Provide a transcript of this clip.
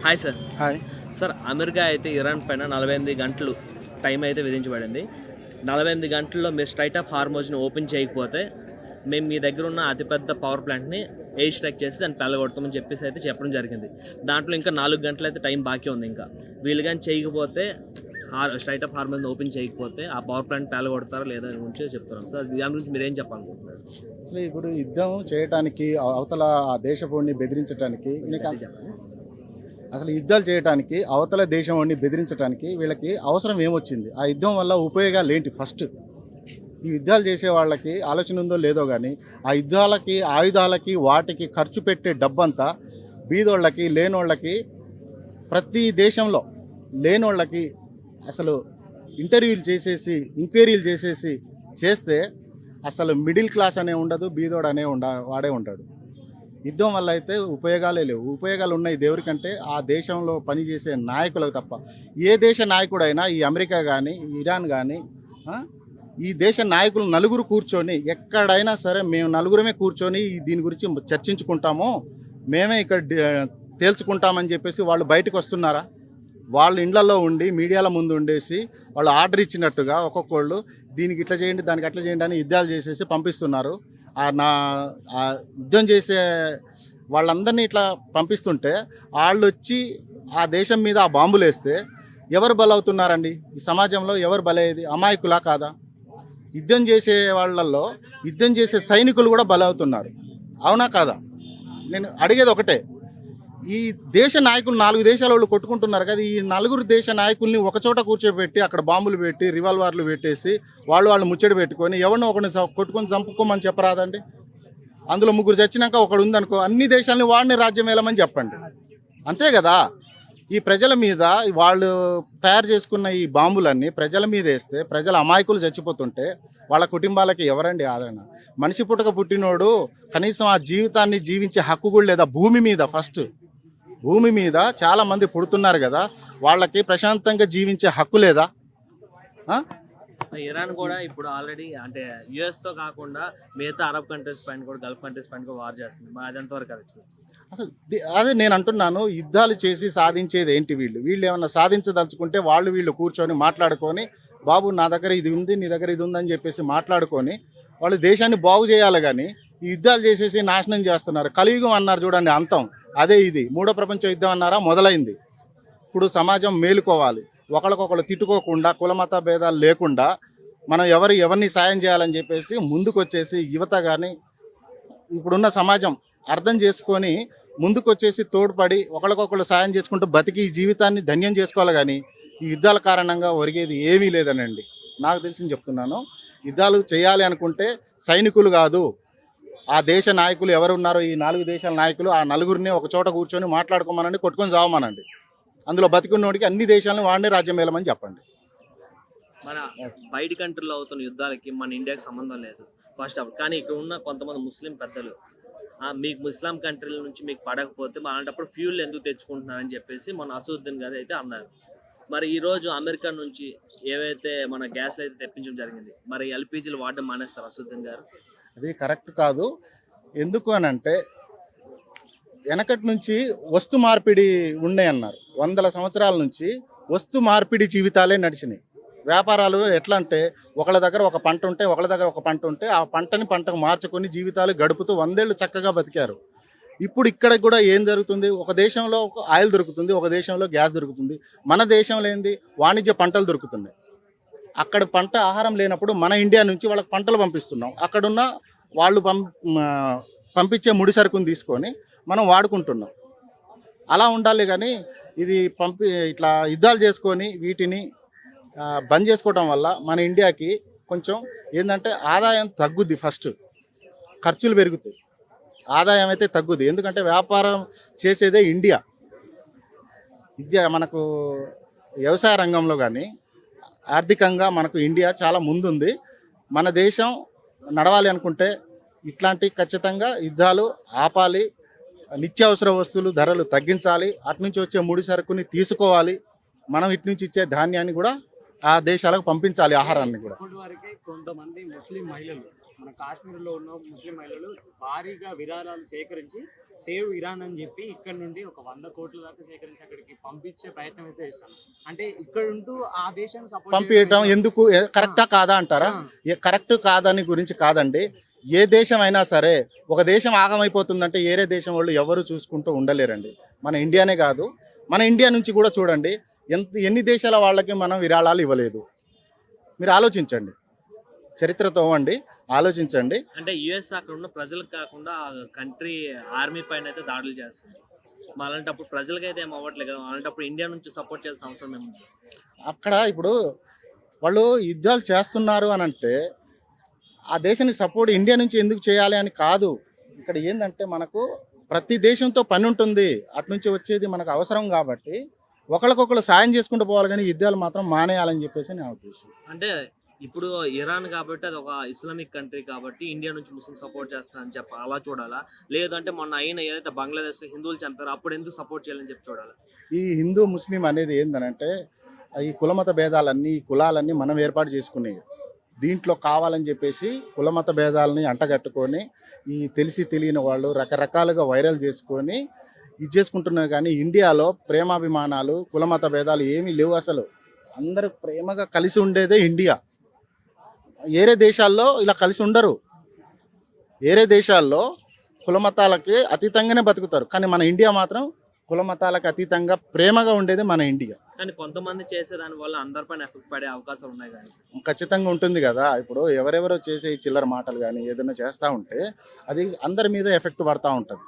Hi sir. Hi. Sir, America అయితే Iran పైన 48 గంటలు టైం అయితే విధించబడింది. 48 గంటల్లో మీరు స్ట్రైట్ ఆఫ్ హార్మోజ్ని ఓపెన్ చేయకపోతే మేము మీ దగ్గర ఉన్న అతిపెద్ద పవర్ ప్లాంట్ని ఎయిర్ స్ట్రైక్ చేసి దాన్ని పెళ్ళగొడతామని చెప్పేసి అయితే చెప్పడం జరిగింది. దాంట్లో ఇంకా 4 గంటలు అయితే టైం బాకీ ఉంది. ఇంకా వీళ్ళు కానీ చేయకపోతే, స్ట్రైట్ ఆఫ్ హార్మోజ్ని ఓపెన్ చేయకపోతే ఆ పవర్ ప్లాంట్ పెళ్ళగొడతారా లేదా అని గురించి చెప్తున్నాం. సార్, దాని గురించి మీరు ఏం చెప్పాలనుకుంటున్నారు? అసలు ఇప్పుడు యుద్ధం చేయడానికి అవతల ఆ దేశపోడిని బెదిరించడానికి చెప్పండి. అసలు యుద్ధాలు చేయడానికి అవతల దేశం వాడిని బెదిరించడానికి వీళ్ళకి అవసరం ఏమొచ్చింది? ఆ యుద్ధం వల్ల ఉపయోగాలు ఏంటి? ఫస్ట్ ఈ యుద్ధాలు చేసే వాళ్ళకి ఆలోచన ఉందో లేదో కానీ ఆ యుద్ధాలకి, ఆయుధాలకి, వాటికి ఖర్చు పెట్టే డబ్బంతా బీదోళ్ళకి, లేనోళ్ళకి, ప్రతి దేశంలో లేనోళ్ళకి అసలు ఇంటర్వ్యూలు చేసేసి, ఎంక్వైరీలు చేసేసి చేస్తే అసలు మిడిల్ క్లాస్ అనే ఉండదు, బీదోడు అనే వాడే ఉంటాడు. యుద్ధం వల్ల అయితే ఉపయోగాలే లేవు. ఉపయోగాలు ఉన్నాయి దేవుడికంటే ఆ దేశంలో పనిచేసే నాయకులకు తప్ప. ఏ దేశ నాయకుడైనా, ఈ అమెరికా కానీ, ఇరాన్ కానీ, ఈ దేశ నాయకులు నలుగురు కూర్చొని ఎక్కడైనా సరే మేము నలుగురమే కూర్చొని దీని గురించి చర్చించుకుంటాము, మేమే ఇక్కడ తేల్చుకుంటామని చెప్పేసి వాళ్ళు బయటకు వస్తున్నారా? వాళ్ళు ఇండ్లలో ఉండి మీడియాల ముందు ఉండేసి వాళ్ళు ఆర్డర్ ఇచ్చినట్టుగా ఒక్కొక్కళ్ళు దీనికి ఇట్లా చేయండి, దానికి అట్లా చేయండి అని యుద్ధాలు చేసేసి పంపిస్తున్నారు. యుద్ధం చేసే వాళ్ళందరినీ ఇట్లా పంపిస్తుంటే వాళ్ళు వచ్చి ఆ దేశం మీద ఆ బాంబులు వేస్తే ఎవరు బలవుతున్నారండి? ఈ సమాజంలో ఎవరు బలయ్యేది? అమాయకులా కాదా? యుద్ధం చేసే వాళ్ళల్లో యుద్ధం చేసే సైనికులు కూడా బలవుతున్నారు. అవునా కాదా? నేను అడిగేది ఒకటే, ఈ దేశ నాయకులు 4 దేశాల వాళ్ళు కొట్టుకుంటున్నారు కదా, ఈ 4 దేశ నాయకుల్ని ఒకచోట కూర్చోబెట్టి అక్కడ బాంబులు పెట్టి రివాల్వర్లు పెట్టేసి వాళ్ళు ముచ్చడి పెట్టుకొని ఎవరినో ఒకరిని కొట్టుకొని చంపుకోమని చెప్పరాదండి? అందులో 3 చచ్చినాక ఒకడు ఉందనుకో, అన్ని దేశాలని వాడిని రాజ్యం వేలమని చెప్పండి. అంతే కదా? ఈ ప్రజల మీద వాళ్ళు తయారు చేసుకున్న ఈ బాంబులన్నీ ప్రజల మీద వేస్తే ప్రజల అమాయకులు చచ్చిపోతుంటే వాళ్ళ కుటుంబాలకి ఎవరండి ఆదరణ? మనిషి పుట్టక పుట్టినోడు కనీసం ఆ జీవితాన్ని జీవించే హక్కు కూడా లేదా? భూమి మీద ఫస్ట్ భూమి మీద చాలా మంది పుడుతున్నారు కదా, వాళ్ళకి ప్రశాంతంగా జీవించే హక్కు లేదా? ఇరాన్ కూడా ఇప్పుడు ఆల్రెడీ అంటే యుఎస్తో కాకుండా మిగతా అరబ్ కంట్రీస్ పైన కూడా, గల్ఫ్ కంట్రీస్ పైన కూడా వార్ చేస్తుంది. అది ఎంతవరకు కరెక్ట్? అసలు అదే నేను అంటున్నాను, యుద్ధాలు చేసి సాధించేది ఏంటి? వీళ్ళు ఏమన్నా సాధించదలుచుకుంటే వీళ్ళు కూర్చొని మాట్లాడుకొని, బాబు నా దగ్గర ఇది ఉంది, నీ దగ్గర ఇది ఉందని చెప్పేసి మాట్లాడుకొని వాళ్ళు దేశాన్ని బాగు చేయాలి. కానీ ఈ యుద్ధాలు చేసేసి నాశనం చేస్తున్నారు. కలియుగం అన్నారు చూడండి, అంతం అదే. ఇది 3వ ప్రపంచ యుద్ధం అన్నారా, మొదలైంది. ఇప్పుడు సమాజం మేలుకోవాలి, ఒకరికొకరు తిట్టుకోకుండా, కులమత భేదాలు లేకుండా మనం ఎవరిని సాయం చేయాలని చెప్పేసి ముందుకు వచ్చేసి యువత కానీ ఇప్పుడున్న సమాజం అర్థం చేసుకొని ముందుకు వచ్చేసి తోడ్పడి ఒకరికొకరు సాయం చేసుకుంటూ బతికి ఈ జీవితాన్ని ధన్యం చేసుకోవాలి. కానీ ఈ యుద్ధాల కారణంగా ఒరిగేది ఏమీ లేదనండి నాకు తెలిసింది చెప్తున్నాను. యుద్ధాలు చేయాలి అనుకుంటే సైనికులు కాదు, ఆ దేశ నాయకులు ఎవరున్నారో ఈ 4 దేశాల నాయకులు, ఆ నలుగురిని ఒక చోట కూర్చొని మాట్లాడుకోమనండి, కొట్టుకొని చావమనండి. అందులో బతికున్నోడికి అన్ని దేశాలను వాడిని రాజ్యం వేలమని చెప్పండి. మన బయట కంట్రీలో అవుతున్న యుద్ధాలకి మన ఇండియాకి సంబంధం లేదు ఫస్ట్ ఆఫ్. కానీ ఇక్కడ ఉన్న కొంతమంది ముస్లిం పెద్దలు మీకు ఇస్లాం కంట్రీల నుంచి మీకు పడకపోతే అలాంటప్పుడు ఫ్యూల్ ఎందుకు తెచ్చుకుంటున్నారని చెప్పేసి మన అసదుద్దీన్ గారు అయితే అన్నారు. మరి ఈరోజు అమెరికా నుంచి ఏవైతే మన గ్యాస్లు అయితే తెప్పించడం జరిగింది, మరి ఎల్పిజీలు వాడడం మానేస్తారు అసదుద్దీన్ గారు? అది కరెక్ట్ కాదు. ఎందుకు అని అంటే వెనకటి నుంచి వస్తు మార్పిడి ఉన్నాయన్నారు. 100 సంవత్సరాల నుంచి వస్తు మార్పిడి జీవితాలే నడిచినాయి. వ్యాపారాలు ఎట్లా అంటే ఒకళ్ళ దగ్గర ఒక పంట ఉంటే, ఒకళ్ళ దగ్గర ఒక పంట ఉంటే ఆ పంటకు మార్చుకొని జీవితాలు గడుపుతూ 100 ఏళ్ళు చక్కగా బతికారు. ఇప్పుడు ఇక్కడ కూడా ఏం జరుగుతుంది? ఒక దేశంలో ఆయిల్ దొరుకుతుంది, ఒక దేశంలో గ్యాస్ దొరుకుతుంది. మన దేశంలో ఏంది? వాణిజ్య పంటలు దొరుకుతున్నాయి. అక్కడ పంట ఆహారం లేనప్పుడు మన ఇండియా నుంచి వాళ్ళకి పంటలు పంపిస్తున్నాం. అక్కడున్న వాళ్ళు పంపించే ముడి సరుకుని తీసుకొని మనం వాడుకుంటున్నాం. అలా ఉండాలి. కానీ ఇది ఇట్లా యుద్ధాలు చేసుకొని వీటిని బంద్ చేసుకోవడం వల్ల మన ఇండియాకి కొంచెం ఏంటంటే ఆదాయం తగ్గుద్ది. ఫస్ట్ ఖర్చులు పెరుగుతాయి, ఆదాయం అయితే తగ్గుద్ది. ఎందుకంటే వ్యాపారం చేసేదే ఇండియా. మనకు వ్యవసాయ రంగంలో కానీ ఆర్థికంగా మనకు ఇండియా చాలా ముందుంది. మన దేశం నడవాలి అనుకుంటే ఇట్లాంటి ఖచ్చితంగా యుద్ధాలు ఆపాలి, నిత్యావసర వస్తువులు ధరలు తగ్గించాలి, అటు నుంచి వచ్చే ముడి సరుకుని తీసుకోవాలి, మనం ఇటు నుంచి ఇచ్చే ధాన్యాన్ని కూడా ఆ దేశాలకు పంపించాలి, ఆహారాన్ని కూడా. కొంతమంది ముస్లిం మహిళలు మన కాశ్మీర్లో ఉన్న ముస్లిం మహిళలు భారీగా విరాళాలు సేకరించి సేవ్ ఇరాన్ అని చెప్పి ఇక్కడ నుండి ఒక 100 కోట్ల దాకా సేకరించి అక్కడికి పంపించే ప్రయత్నం అయితే చేస్తాను. అంటే ఇక్కడ ఉంటూ ఆ దేశాన్ని సపోర్ట్ పంపించడం ఎందుకు కరెక్టా కాదా అంటారా? కరెక్ట్ కాదని గురించి కాదండి. ఏ దేశం అయినా సరే ఒక దేశం ఆగమైపోతుందంటే ఏరే దేశం వాళ్ళు ఎవరు చూసుకుంటూ ఉండలేరండి. మన ఇండియానే కాదు, మన ఇండియా నుంచి కూడా చూడండి ఎన్ని దేశాల వాళ్ళకి మనం విరాళాలు ఇవ్వలేదు. మీరు ఆలోచించండి, చరిత్రతో అండి ఆలోచించండి. అంటే యుఎస్ అక్కడ ఉన్న ప్రజలకు కాకుండా కంట్రీ ఆర్మీ పైన అయితే దాడులు చేస్తుంది. అలాంటప్పుడు ప్రజలకైతే ఏం అవ్వట్లేదు కదా, అలాంటప్పుడు ఇండియా నుంచి సపోర్ట్ చేయాల్సిన అవసరం ఏముంది సార్? అక్కడ ఇప్పుడు వాళ్ళు యుద్ధాలు చేస్తున్నారు అని అంటే ఆ దేశానికి సపోర్ట్ ఇండియా నుంచి ఎందుకు చేయాలి అని కాదు. ఇక్కడ ఏంటంటే మనకు ప్రతి దేశంతో పని ఉంటుంది, అటు నుంచి వచ్చేది మనకు అవసరం కాబట్టి ఒకరికొకరు సాయం చేసుకుంటూ పోవాలి, కానీ యుద్ధాలు మాత్రం మానేయాలని చెప్పేసి నా ఉద్దేశం. అంటే ఇప్పుడు ఇరాన్ కాబట్టి అది ఒక ఇస్లామిక్ కంట్రీ కాబట్టి ఇండియా నుంచి ముస్లిం సపోర్ట్ చేస్తారని చెప్పి అలా చూడాలా, లేదంటే మొన్న అయిన ఏదైతే బంగ్లాదేశ్లో హిందువులు చంపారో అప్పుడు ఎందుకు సపోర్ట్ చేయాలని చెప్పి చూడాలి? ఈ హిందూ ముస్లిం అనేది ఏంటంటే ఈ కులమత భేదాలన్నీ ఈ కులాలన్నీ మనం ఏర్పాటు చేసుకునేవి. దీంట్లో కావాలని చెప్పేసి కులమత భేదాలని అంటగట్టుకొని ఈ తెలిసి తెలియని వాళ్ళు రకరకాలుగా వైరల్ చేసుకొని ఇది చేసుకుంటున్నారు. కానీ ఇండియాలో ప్రేమాభిమానాలు కులమత భేదాలు ఏమీ లేవు. అసలు అందరూ ప్రేమగా కలిసి ఉండేదే ఇండియా. వేరే దేశాల్లో ఇలా కలిసి ఉండరు. వేరే దేశాల్లో కులమతాలకి అతీతంగానే బతుకుతారు, కానీ మన ఇండియా మాత్రం కులమతాలకు అతీతంగా ప్రేమగా ఉండేది మన ఇండియా. కానీ కొంతమంది చేసే దాని వల్ల అందరిపైన ఎఫెక్ట్ పడే అవకాశాలు ఉన్నాయి కానీ ఖచ్చితంగా ఉంటుంది కదా. ఇప్పుడు ఎవరెవరో చేసే ఈ చిల్లర మాటలు కానీ ఏదైనా చేస్తూ ఉంటే అది అందరి మీద ఎఫెక్ట్ పడతా ఉంటుంది.